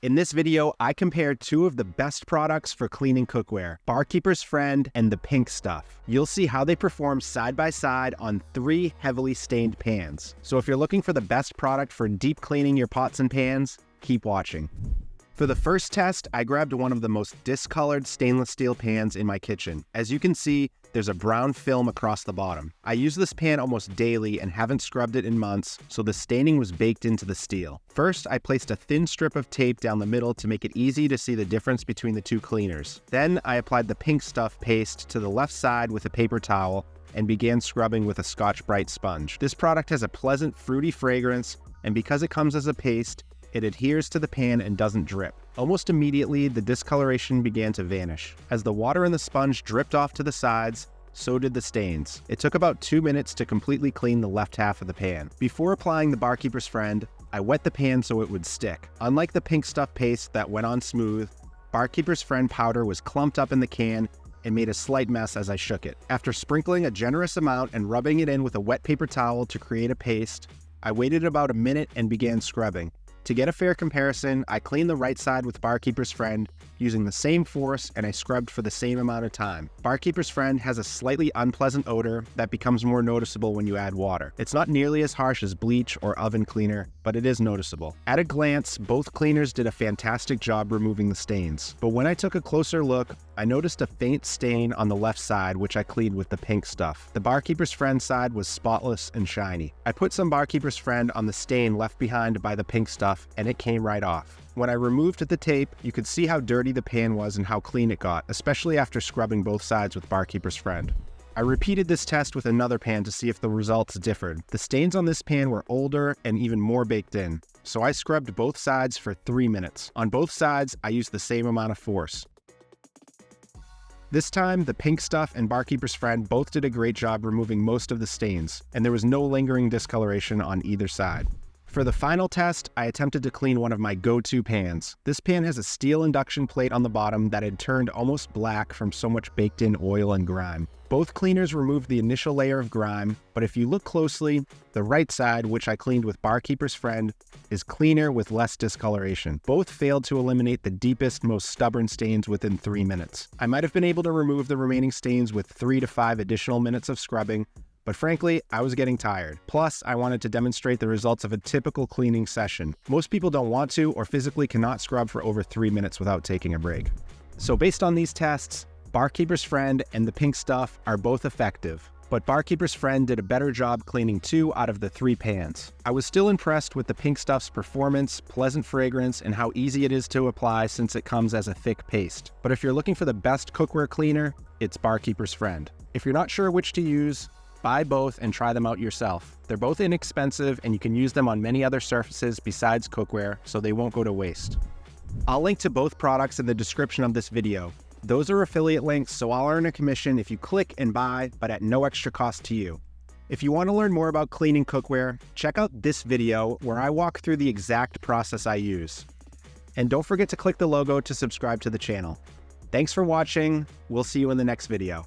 In this video, I compared two of the best products for cleaning cookware, Barkeeper's Friend and the Pink Stuff. You'll see how they perform side by side on 3 heavily stained pans. So if you're looking for the best product for deep cleaning your pots and pans, keep watching. For the first test, I grabbed one of the most discolored stainless steel pans in my kitchen. As you can see, there's a brown film across the bottom. I use this pan almost daily and haven't scrubbed it in months, so the staining was baked into the steel. First, I placed a thin strip of tape down the middle to make it easy to see the difference between the two cleaners. Then, I applied the Pink Stuff paste to the left side with a paper towel and began scrubbing with a Scotch-Brite sponge. This product has a pleasant, fruity fragrance, and because it comes as a paste, it adheres to the pan and doesn't drip. Almost immediately, the discoloration began to vanish. As the water in the sponge dripped off to the sides, so did the stains. It took about 2 minutes to completely clean the left half of the pan. Before applying the Barkeeper's Friend, I wet the pan so it would stick. Unlike the Pink Stuff paste that went on smooth, Barkeeper's Friend powder was clumped up in the can and made a slight mess as I shook it. After sprinkling a generous amount and rubbing it in with a wet paper towel to create a paste, I waited about a minute and began scrubbing. To get a fair comparison, I cleaned the right side with Barkeeper's Friend using the same force, and I scrubbed for the same amount of time. Barkeeper's Friend has a slightly unpleasant odor that becomes more noticeable when you add water. It's not nearly as harsh as bleach or oven cleaner, but it is noticeable. At a glance, both cleaners did a fantastic job removing the stains. But when I took a closer look, I noticed a faint stain on the left side, which I cleaned with the Pink Stuff. The Barkeeper's Friend side was spotless and shiny. I put some Barkeeper's Friend on the stain left behind by the Pink Stuff, and it came right off. When I removed the tape, you could see how dirty the pan was and how clean it got, especially after scrubbing both sides with Barkeeper's Friend. I repeated this test with another pan to see if the results differed. The stains on this pan were older and even more baked in, so I scrubbed both sides for 3 minutes. On both sides, I used the same amount of force. This time, the Pink Stuff and Barkeeper's Friend both did a great job removing most of the stains, and there was no lingering discoloration on either side. For the final test, I attempted to clean one of my go-to pans. This pan has a steel induction plate on the bottom that had turned almost black from so much baked-in oil and grime. Both cleaners removed the initial layer of grime, but if you look closely, the right side, which I cleaned with Barkeeper's Friend, is cleaner with less discoloration. Both failed to eliminate the deepest, most stubborn stains within 3 minutes. I might have been able to remove the remaining stains with 3 to 5 additional minutes of scrubbing, but frankly, I was getting tired. Plus, I wanted to demonstrate the results of a typical cleaning session. Most people don't want to or physically cannot scrub for over 3 minutes without taking a break. So based on these tests, Barkeeper's Friend and the Pink Stuff are both effective, but Barkeeper's Friend did a better job cleaning 2 out of the 3 pans. I was still impressed with the Pink Stuff's performance, pleasant fragrance, and how easy it is to apply since it comes as a thick paste. But if you're looking for the best cookware cleaner, it's Barkeeper's Friend. If you're not sure which to use, buy both and try them out yourself. They're both inexpensive and you can use them on many other surfaces besides cookware, so they won't go to waste. I'll link to both products in the description of this video. Those are affiliate links, so I'll earn a commission if you click and buy, but at no extra cost to you. If you want to learn more about cleaning cookware, check out this video where I walk through the exact process I use. And don't forget to click the logo to subscribe to the channel. Thanks for watching. We'll see you in the next video.